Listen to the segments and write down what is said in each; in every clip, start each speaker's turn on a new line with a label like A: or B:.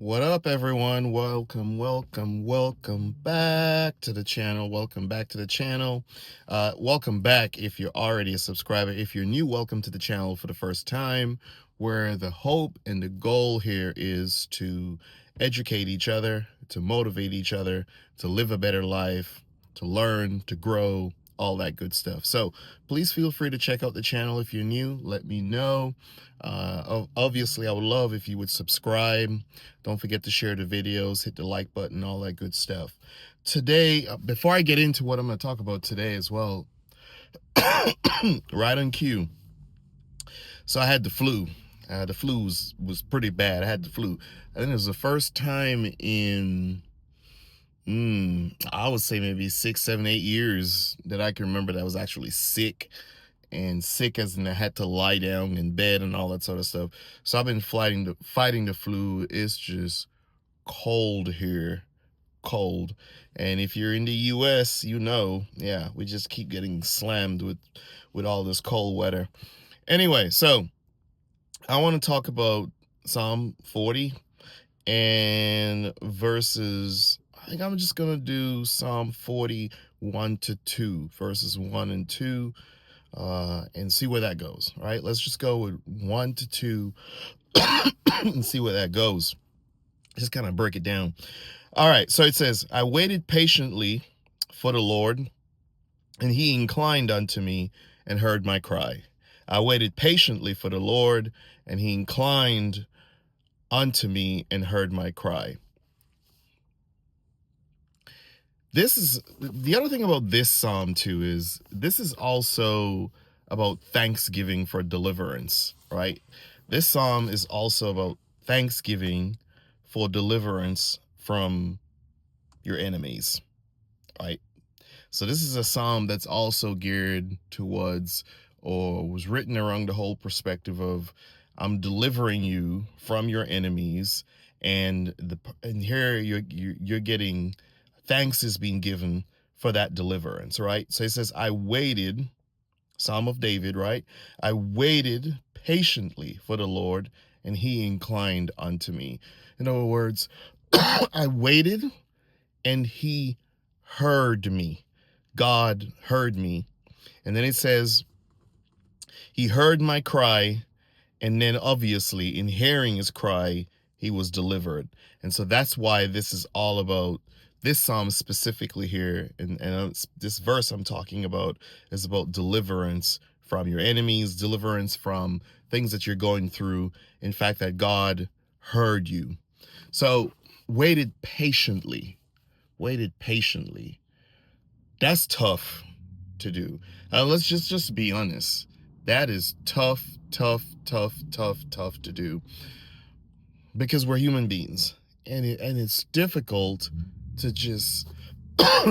A: What up, everyone? Welcome back to the channel. Welcome back to the channel. Welcome back if you're already a subscriber. If you're new, welcome to the channel for the first time, where the hope and the goal here is to educate each other, to motivate each other, to live a better life, to learn, to grow, all that good stuff. So please feel free to check out the channel if you're new. Let me know. Obviously, I would love if you would subscribe. Don't forget to share the videos, hit the like button, all that good stuff. Today, before I get into what I'm going to talk about today as well, right on cue. So I had the flu. The flu was pretty bad. I had the flu. I think it was the first time in, I would say maybe 6, 7, 8 years that I can remember that I was actually sick. And sick as in I had to lie down in bed and all that sort of stuff. So I've been fighting the flu. It's just cold here, cold. And if you're in the US, yeah, we just keep getting slammed with all this cold weather. Anyway, so I want to talk about Psalm 40 and verses. I think I'm just going to do Psalm 40 1 to 2, verses 1 and 2. And see where that goes. All right, let's just go with 1 to 2 and see where that goes. Just kind of break it down. All right, so it says, I waited patiently for the Lord, and he inclined unto me and heard my cry. I waited patiently for the Lord, and he inclined unto me and heard my cry. This is the other thing about this psalm too, is this is also about thanksgiving for deliverance, right? This psalm is also about thanksgiving for deliverance from your enemies, right? So this is a psalm that's also geared towards, or was written around the whole perspective of, I'm delivering you from your enemies, and here you're getting thanks is being given for that deliverance, right? So it says, I waited, Psalm of David, right? I waited patiently for the Lord, and he inclined unto me. In other words, I waited and he heard me. God heard me. And then it says, he heard my cry, and then obviously in hearing his cry, he was delivered. And so that's why this is all about, this psalm specifically here, and this verse I'm talking about is about deliverance from your enemies, deliverance from things that you're going through. In fact, that God heard you. So waited patiently. That's tough to do. Let's just be honest. That is tough to do, because we're human beings, and it's difficult to just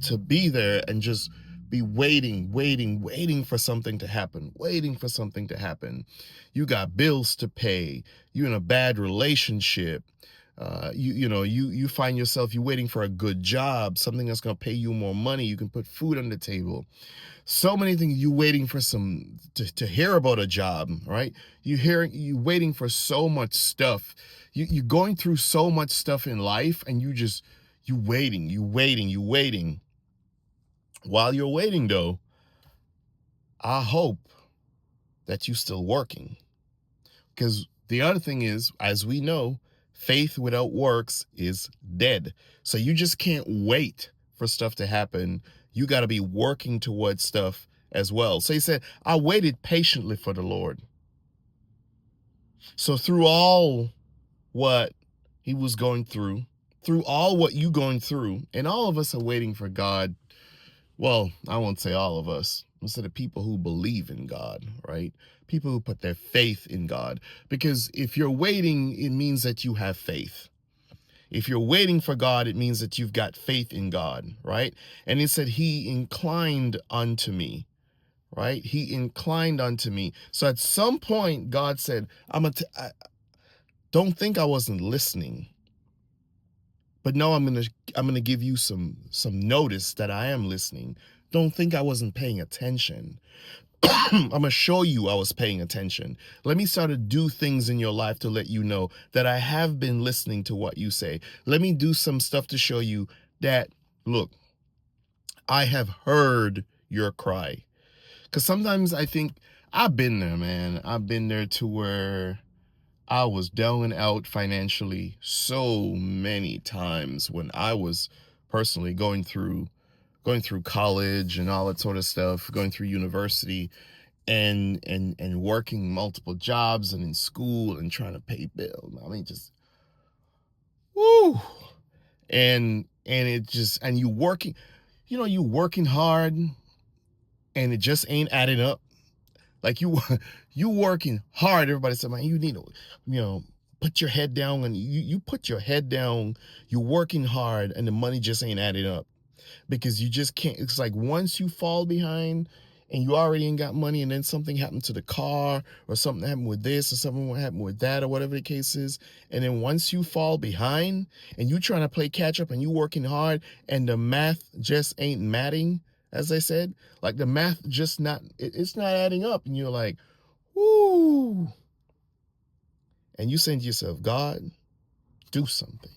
A: to be there and just be waiting for something to happen, You got bills to pay. You're in a bad relationship. You find yourself, you're waiting for a good job, something that's going to pay you more money. You can put food on the table. So many things. You waiting for to hear about a job, right? You waiting for so much stuff. You're going through so much stuff in life, and you waiting. While you're waiting, though, I hope that you're still working. Because the other thing is, as we know, faith without works is dead. So you just can't wait for stuff to happen. You got to be working towards stuff as well. So he said, I waited patiently for the Lord. So through all what he was going through all what you going through, and all of us are waiting for God. Well, I won't say all of us. Instead of people who believe in God, right? People who put their faith in God. Because if you're waiting, it means that you have faith. If you're waiting for God, it means that you've got faith in God, right? And it said, he inclined unto me, right? He inclined unto me. So at some point, God said, don't think I wasn't listening. But no, I'm gonna give you some notice that I am listening. Don't think I wasn't paying attention. I'm going to show you I was paying attention. Let me start to do things in your life to let you know that I have been listening to what you say. Let me do some stuff to show you that, look, I have heard your cry. Because sometimes I think I've been there, man. I've been there to where I was down and out financially so many times when I was personally going through college and all that sort of stuff, going through university and working multiple jobs and in school and trying to pay bills. I mean, just woo. And it just, and you working hard and it just ain't adding up. Like you working hard. Everybody said, man, you need to, put your head down, and you put your head down. You're working hard, and the money just ain't adding up because you just can't. It's like once you fall behind, and you already ain't got money, and then something happened to the car, or something happened with this, or something happened with that, or whatever the case is, and then once you fall behind, and you trying to play catch up, and you working hard, and the math just ain't matting, as I said, like the math just it's not adding up, and you're like, whoo, and you saying to yourself, God, do something.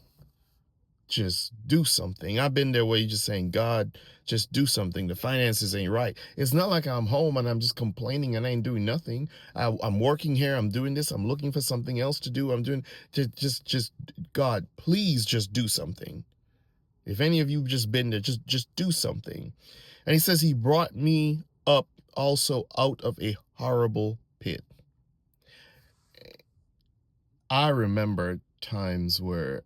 A: Just do something. I've been there where you're just saying, God, just do something. The finances ain't right. It's not like I'm home and I'm just complaining and I ain't doing nothing. I'm working here. I'm doing this. I'm looking for something else to do. I'm doing just God, please just do something. If any of you have just been there, just do something. And he says he brought me up also out of a horrible pit. I remember times where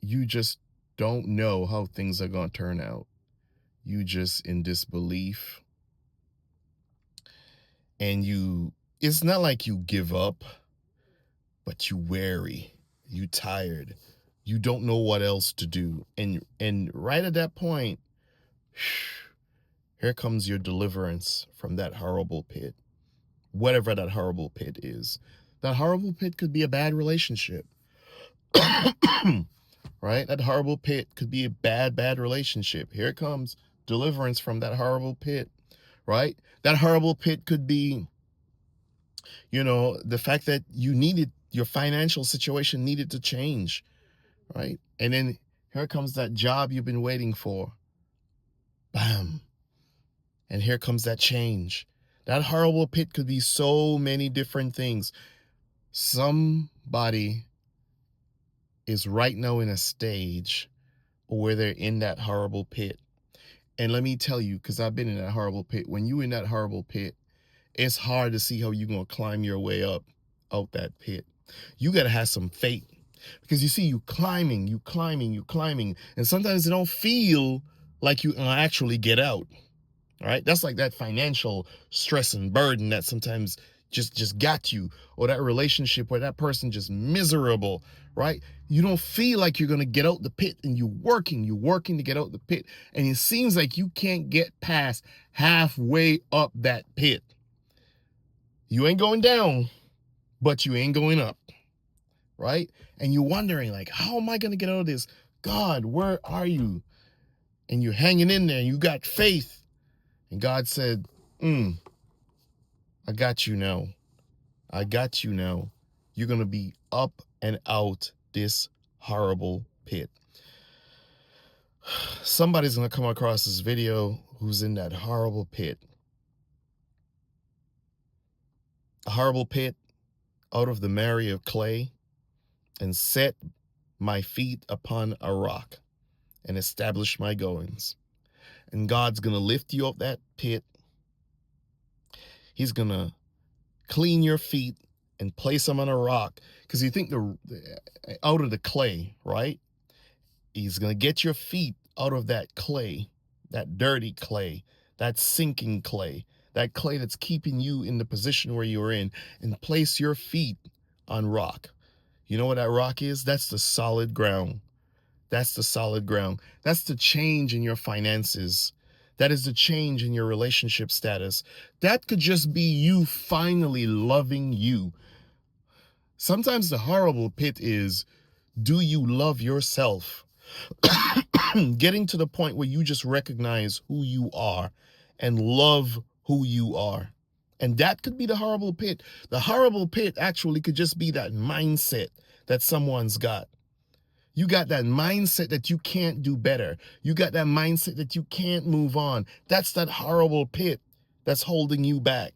A: you just don't know how things are going to turn out. You just in disbelief, and it's not like you give up, but you weary, you tired, you don't know what else to do. And right at that point, here comes your deliverance from that horrible pit. Whatever that horrible pit is. That horrible pit could be a bad relationship. Right? That horrible pit could be a bad relationship. Here it comes deliverance from that horrible pit, right? That horrible pit could be, the fact that your financial situation needed to change, right? And then here comes that job you've been waiting for. Bam. And here comes that change. That horrible pit could be so many different things. Somebody is right now in a stage where they're in that horrible pit. And let me tell you, because I've been in that horrible pit, when you in that horrible pit, it's hard to see how you're going to climb your way up out that pit. You got to have some faith, because you see you climbing, and sometimes it don't feel like you actually get out. All right, that's like that financial stress and burden that sometimes just got you, or that relationship where that person just miserable, right? You don't feel like you're gonna get out the pit, and you're working to get out the pit, and it seems like you can't get past halfway up that pit. You ain't going down, but you ain't going up, right? And you're wondering, like, how am I gonna get out of this? God, where are you? And you're hanging in there, and you got faith. And God said, I got you now. I got you now. You're going to be up and out this horrible pit. Somebody's going to come across this video who's in that horrible pit. A horrible pit out of the miry of clay, and set my feet upon a rock and establish my goings. And God's going to lift you up that pit. He's going to clean your feet and place them on a rock, because you think out of the clay, right? He's going to get your feet out of that clay, that dirty clay, that sinking clay, that clay that's keeping you in the position where you're in, and place your feet on rock. You know what that rock is? That's the solid ground. That's the solid ground. That's the change in your finances. That is the change in your relationship status. That could just be you finally loving you. Sometimes the horrible pit is, do you love yourself? Getting to the point where you just recognize who you are and love who you are. And that could be the horrible pit. The horrible pit actually could just be that mindset that someone's got. You got that mindset that you can't do better. You got that mindset that you can't move on. That's that horrible pit that's holding you back.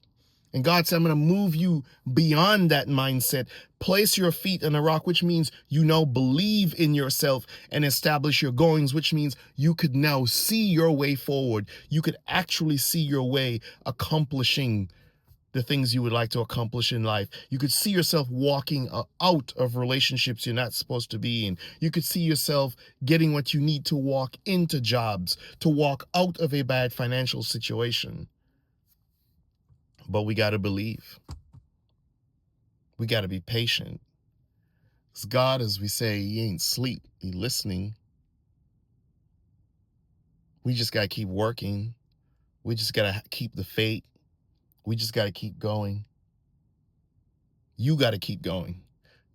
A: And God said, I'm going to move you beyond that mindset. Place your feet on a rock, which means you now believe in yourself and establish your goings, which means you could now see your way forward. You could actually see your way accomplishing the things you would like to accomplish in life. You could see yourself walking out of relationships you're not supposed to be in. You could see yourself getting what you need to walk into jobs, to walk out of a bad financial situation. But we got to believe. We got to be patient. Because God, as we say, he ain't sleep. He listening. We just got to keep working. We just got to keep the faith. We just got to keep going. You got to keep going.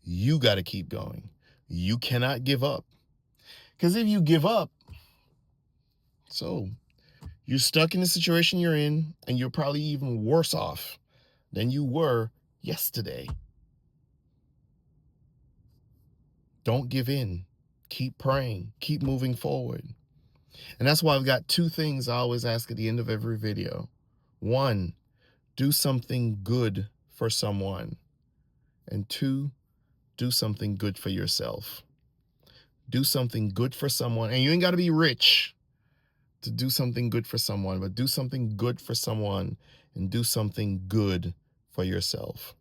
A: You got to keep going. You cannot give up. Because if you give up, so you're stuck in the situation you're in, and you're probably even worse off than you were yesterday. Don't give in. Keep praying. Keep moving forward. And that's why I've got two things I always ask at the end of every video. One, do something good for someone. And two, do something good for yourself. Do something good for someone. And you ain't got to be rich to do something good for someone, but do something good for someone and do something good for yourself.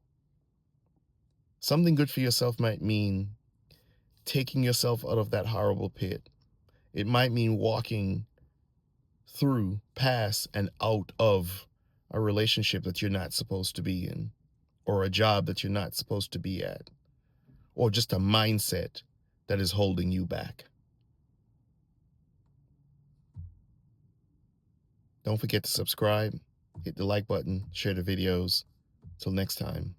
A: Something good for yourself might mean taking yourself out of that horrible pit. It might mean walking through, past, and out of a relationship that you're not supposed to be in, or a job that you're not supposed to be at, or just a mindset that is holding you back. Don't forget to subscribe, hit the like button, share the videos. Till next time.